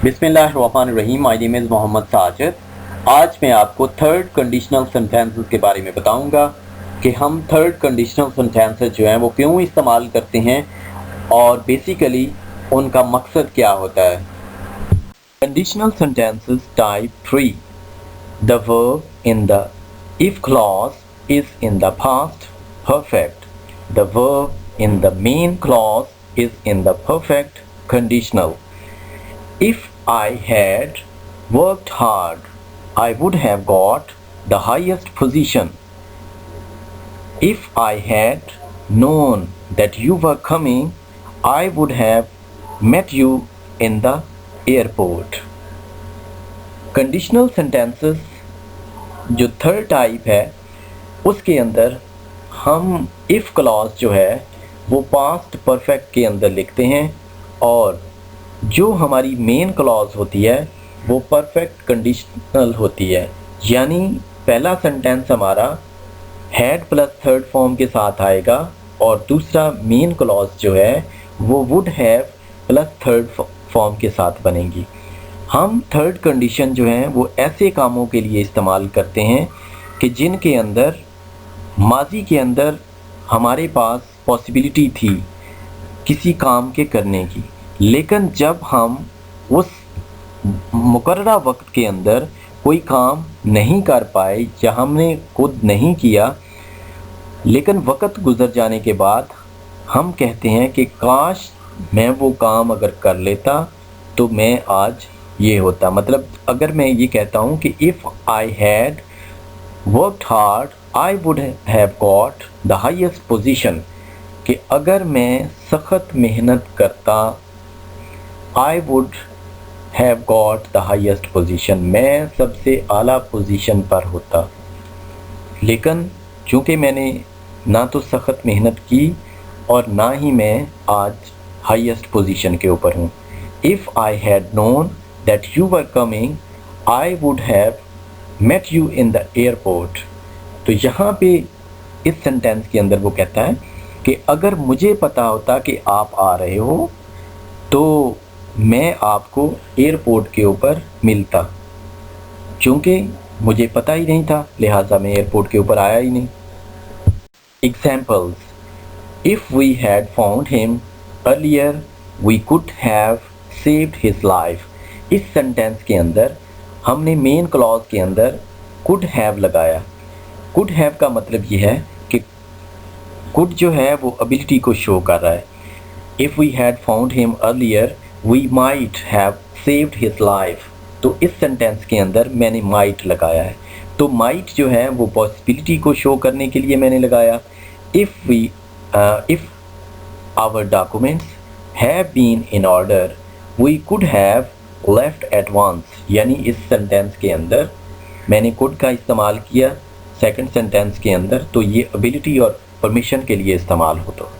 बिस्मिल्लाहिर्रहमानिर्रहीम। My name is Mohammad Sajid. आज मैं आपको थर्ड कंडीशनल सेंटेंसेस के बारे में बताऊंगा कि हम थर्ड कंडीशनल सेंटेंसेस जो हैं वो क्यों इस्तेमाल करते हैं और बेसिकली उनका मकसद क्या होता है। Conditional sentences type 3। The verb in the if clause is in the past perfect. The verb in the main clause is in the perfect conditional. If I had worked hard, I would have got the highest position. If I had known that you were coming, I would have met you in the airport. Conditional sentences जो third type है उसके अंदर हम if clause जो है वो past perfect के अंदर लिखते हैं और जो हमारी मेन क्लॉज होती है वो परफेक्ट कंडीशनल होती है। यानी पहला सेंटेंस हमारा हैड प्लस थर्ड फॉर्म के साथ आएगा और दूसरा मेन क्लॉज जो है वो would have plus third form के साथ बनेगी। हम थर्ड कंडीशन जो है वो ऐसे कामों के लिए इस्तेमाल करते हैं कि जिनके अंदर माजी के अंदर हमारे पास पॉसिबिलिटी थी किसी काम के करने की, लेकिन जब हम उस मुकर्ररा वक्त के अंदर कोई काम नहीं कर पाए या हमने खुद नहीं किया, लेकिन वक्त गुजर जाने के बाद हम कहते हैं कि काश मैं वो काम अगर कर लेता तो मैं आज ये होता। मतलब अगर मैं ये कहता हूँ कि if I had worked hard I would have got the highest position, कि अगर मैं सख्त मेहनत करता I would have got the highest position, मैं सबसे आला पोजीशन पर होता। लेकिन चूँकि मैंने ना तो सख्त मेहनत की और ना ही मैं आज हाईएस्ट पोजीशन के ऊपर हूँ। If I had known that you were coming, I would have met you in the airport। तो यहाँ पे इस सेंटेंस के अंदर वो कहता है कि अगर मुझे पता होता कि आप आ रहे हो तो मैं आपको एयरपोर्ट के ऊपर मिलता। चूँकि मुझे पता ही नहीं था लिहाजा मैं एयरपोर्ट के ऊपर आया ही नहीं। Examples: if we had found him earlier we could have saved his life. इस सेंटेंस के अंदर हमने मेन क्लॉज के अंदर कुड हैव लगाया। कुड हैव का मतलब ये है कि कुड जो है वो एबिलिटी को शो कर रहा है। If we had found him earlier we might have saved his life, तो इस सेंटेंस के अंदर मैंने माइट लगाया है। तो माइट जो है वो पॉसिबिलिटी को शो करने के लिए मैंने लगाया। If our documents have been in order we could have left at once, यानी इस सेंटेंस के अंदर मैंने कुड का इस्तेमाल किया सेकंड सेंटेंस के अंदर, तो ये एबिलिटी और परमिशन के लिए इस्तेमाल होता है।